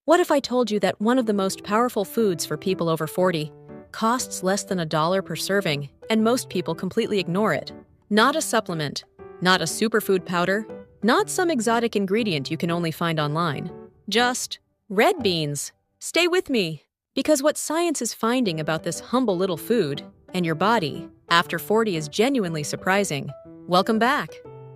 What if I told you that one of the most powerful foods for people over 40 costs less than $1 per serving, and most people completely ignore it? Not a supplement, not a superfood powder, not some exotic ingredient you can only find online. Just red beans. Stay with me, because what science is finding about this humble little food and your body after 40 is genuinely surprising. Welcome back.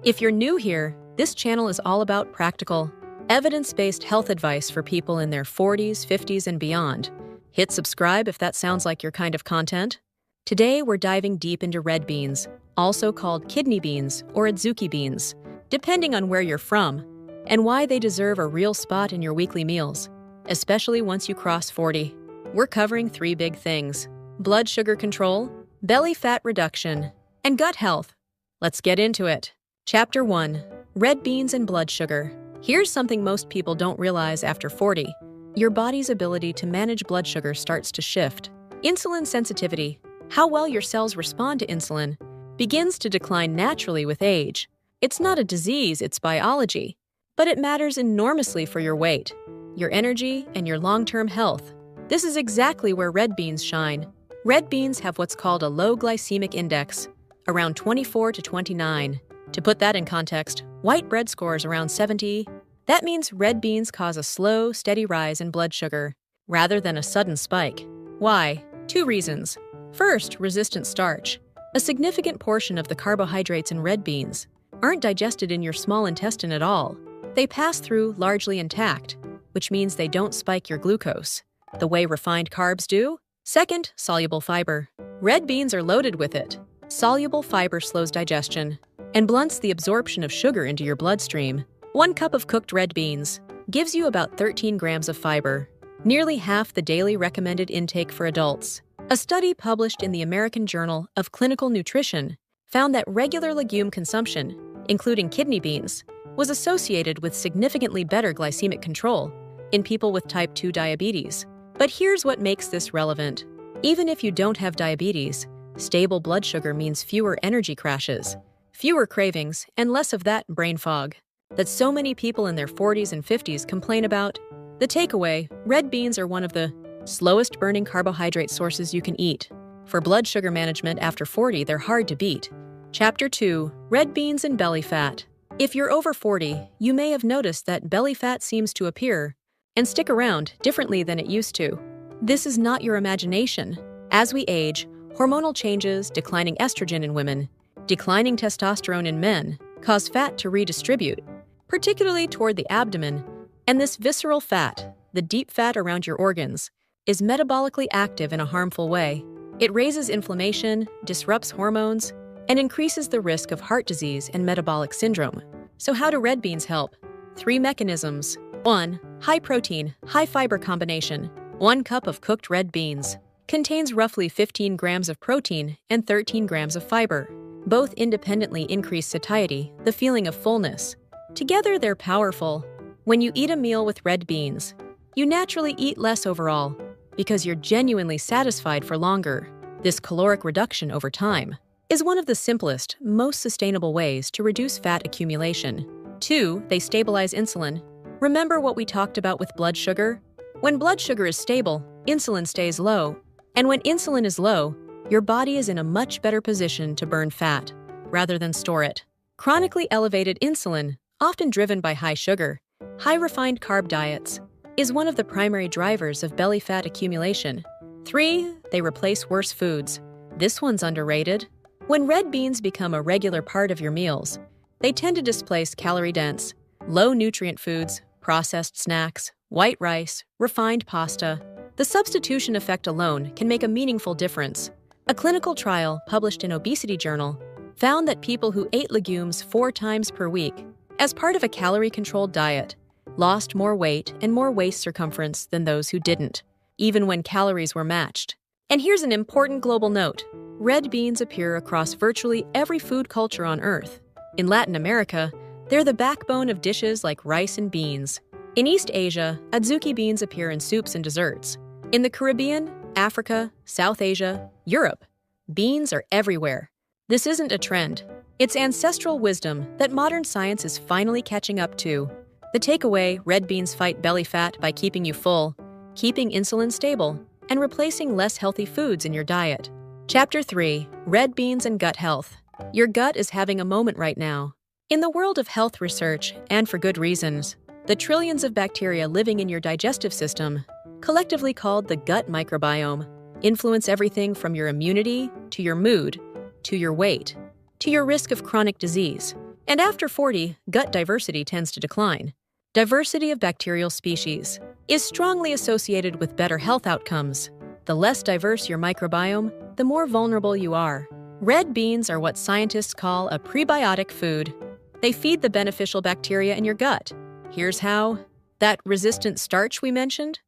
If you're new here, this channel is all about practical, evidence-based health advice for people in their 40s, 50s, and beyond. Hit subscribe if that sounds like your kind of content. Today, we're diving deep into red beans, also called kidney beans or adzuki beans, depending on where you're from, and why they deserve a real spot in your weekly meals, especially once you cross 40. We're covering 3 big things: blood sugar control, belly fat reduction, and gut health. Let's get into it. Chapter 1. Red beans and blood sugar. Here's something most people don't realize after 40. Your body's ability to manage blood sugar starts to shift. Insulin sensitivity, how well your cells respond to insulin, begins to decline naturally with age. It's not a disease, it's biology. But it matters enormously for your weight, your energy, and your long-term health. This is exactly where red beans shine. Red beans have what's called a low glycemic index, around 24 to 29. To put that in context, white bread scores around 70. That means red beans cause a slow, steady rise in blood sugar, rather than a sudden spike. Why? 2 reasons. First, resistant starch. A significant portion of the carbohydrates in red beans aren't digested in your small intestine at all. They pass through largely intact, which means they don't spike your glucose, the way refined carbs do. Second, soluble fiber. Red beans are loaded with it. Soluble fiber slows digestion and blunts the absorption of sugar into your bloodstream. 1 cup of cooked red beans gives you about 13 grams of fiber, nearly half the daily recommended intake for adults. A study published in the American Journal of Clinical Nutrition found that regular legume consumption, including kidney beans, was associated with significantly better glycemic control in people with type 2 diabetes. But here's what makes this relevant. Even if you don't have diabetes, stable blood sugar means fewer energy crashes, fewer cravings, and less of that brain fog that so many people in their 40s and 50s complain about. The takeaway: red beans are one of the slowest burning carbohydrate sources you can eat. For blood sugar management after 40, they're hard to beat. Chapter 2. Red beans and belly fat. If you're over 40, you may have noticed that belly fat seems to appear and stick around differently than it used to. This is not your imagination. As we age, hormonal changes, declining estrogen in women, declining testosterone in men, cause fat to redistribute, particularly toward the abdomen, and this visceral fat, the deep fat around your organs, is metabolically active in a harmful way. It raises inflammation, disrupts hormones, and increases the risk of heart disease and metabolic syndrome. So how do red beans help? 3 mechanisms. 1. High protein, high fiber combination. 1 cup of cooked red beans contains roughly 15 grams of protein and 13 grams of fiber. Both independently increase satiety, the feeling of fullness. Together, they're powerful. When you eat a meal with red beans, you naturally eat less overall because you're genuinely satisfied for longer. This caloric reduction over time is one of the simplest, most sustainable ways to reduce fat accumulation. 2. They stabilize insulin. Remember what we talked about with blood sugar? When blood sugar is stable, insulin stays low. And when insulin is low, your body is in a much better position to burn fat, rather than store it. Chronically elevated insulin, often driven by high sugar, high refined carb diets, is one of the primary drivers of belly fat accumulation. 3. They replace worse foods. This one's underrated. When red beans become a regular part of your meals, they tend to displace calorie-dense, low-nutrient foods, processed snacks, white rice, refined pasta. The substitution effect alone can make a meaningful difference. A clinical trial published in Obesity Journal found that people who ate legumes 4 times per week as part of a calorie-controlled diet lost more weight and more waist circumference than those who didn't, even when calories were matched. And here's an important global note. Red beans appear across virtually every food culture on Earth. In Latin America, they're the backbone of dishes like rice and beans. In East Asia, adzuki beans appear in soups and desserts. In the Caribbean, Africa, South Asia, Europe, beans are everywhere. This isn't a trend. It's ancestral wisdom that modern science is finally catching up to. The takeaway: red beans fight belly fat by keeping you full, keeping insulin stable, and replacing less healthy foods in your diet. Chapter 3: Red Beans and Gut Health. Your gut is having a moment right now. In the world of health research, and for good reasons, the trillions of bacteria living in your digestive system, collectively called the gut microbiome, influence everything from your immunity, to your mood, to your weight, to your risk of chronic disease. And after 40, gut diversity tends to decline. Diversity of bacterial species is strongly associated with better health outcomes. The less diverse your microbiome, the more vulnerable you are. Red beans are what scientists call a prebiotic food. They feed the beneficial bacteria in your gut. Here's how. That resistant starch we mentioned?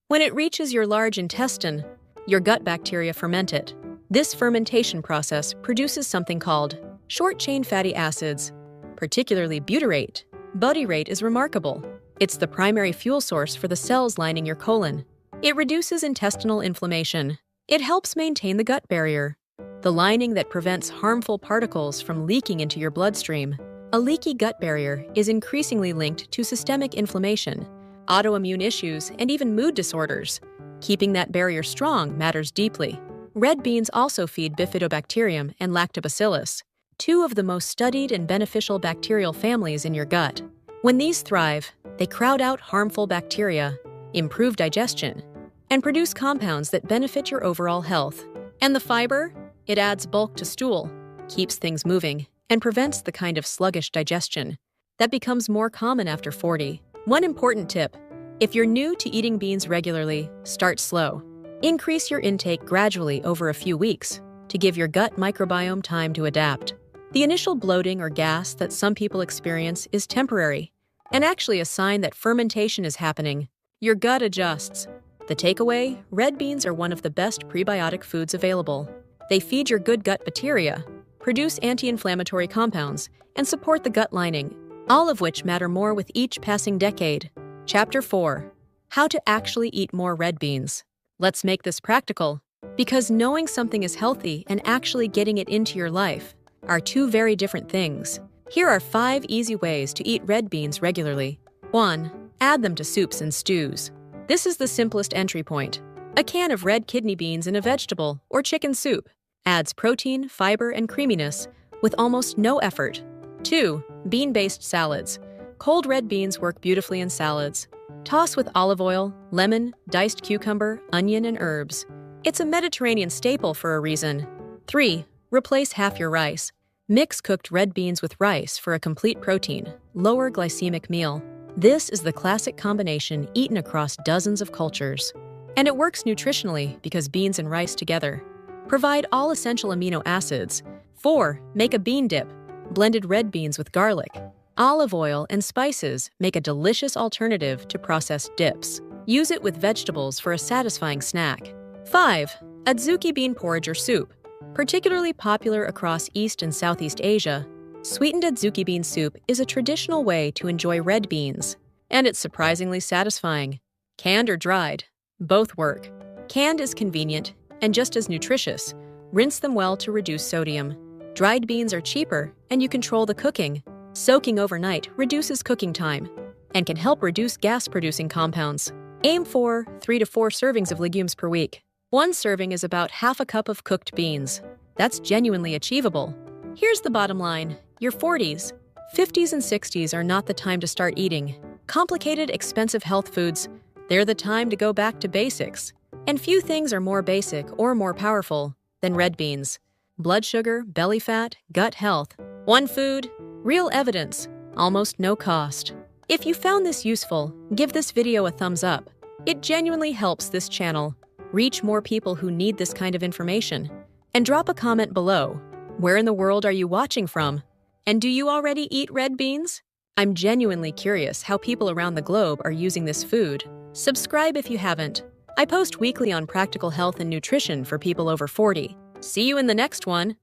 When it reaches your large intestine, your gut bacteria ferment it. This fermentation process produces something called short-chain fatty acids, particularly butyrate. Butyrate is remarkable. It's the primary fuel source for the cells lining your colon. It reduces intestinal inflammation. It helps maintain the gut barrier, the lining that prevents harmful particles from leaking into your bloodstream. A leaky gut barrier is increasingly linked to systemic inflammation, autoimmune issues, and even mood disorders. Keeping that barrier strong matters deeply. Red beans also feed bifidobacterium and lactobacillus, two of the most studied and beneficial bacterial families in your gut. When these thrive, they crowd out harmful bacteria, improve digestion, and produce compounds that benefit your overall health. And the fiber? It adds bulk to stool, keeps things moving, and prevents the kind of sluggish digestion that becomes more common after 40. One important tip: if you're new to eating beans regularly, start slow. Increase your intake gradually over a few weeks to give your gut microbiome time to adapt. The initial bloating or gas that some people experience is temporary and actually a sign that fermentation is happening. Your gut adjusts. The takeaway: red beans are one of the best prebiotic foods available. They feed your good gut bacteria, produce anti-inflammatory compounds, and support the gut lining, all of which matter more with each passing decade. Chapter 4: How to actually eat more red beans. Let's make this practical, because knowing something is healthy and actually getting it into your life are two very different things. Here are 5 easy ways to eat red beans regularly. 1. Add them to soups and stews. This is the simplest entry point. A can of red kidney beans in a vegetable or chicken soup adds protein, fiber, and creaminess with almost no effort. 2. Bean-based salads. Cold red beans work beautifully in salads. Toss with olive oil, lemon, diced cucumber, onion, and herbs. It's a Mediterranean staple for a reason. 3. Replace half your rice. Mix cooked red beans with rice for a complete protein, lower glycemic meal. This is the classic combination eaten across dozens of cultures. And it works nutritionally because beans and rice together provide all essential amino acids. 4. Make a bean dip. Blended red beans with garlic, olive oil, and spices make a delicious alternative to processed dips. Use it with vegetables for a satisfying snack. 5. Adzuki bean porridge or soup. Particularly popular across East and Southeast Asia, sweetened adzuki bean soup is a traditional way to enjoy red beans, and it's surprisingly satisfying. Canned or dried, both work. Canned is convenient and just as nutritious. Rinse them well to reduce sodium. Dried beans are cheaper, and you control the cooking. Soaking overnight reduces cooking time and can help reduce gas-producing compounds. Aim for 3 to 4 servings of legumes per week. 1 serving is about half a cup of cooked beans. That's genuinely achievable. Here's the bottom line. Your 40s, 50s, and 60s are not the time to start eating complicated, expensive health foods. They're the time to go back to basics. And few things are more basic or more powerful than red beans. Blood sugar, belly fat, gut health. One food, real evidence, almost no cost. If you found this useful, give this video a thumbs up. It genuinely helps this channel reach more people who need this kind of information. And drop a comment below. Where in the world are you watching from? And do you already eat red beans? I'm genuinely curious how people around the globe are using this food. Subscribe if you haven't. I post weekly on practical health and nutrition for people over 40. See you in the next one.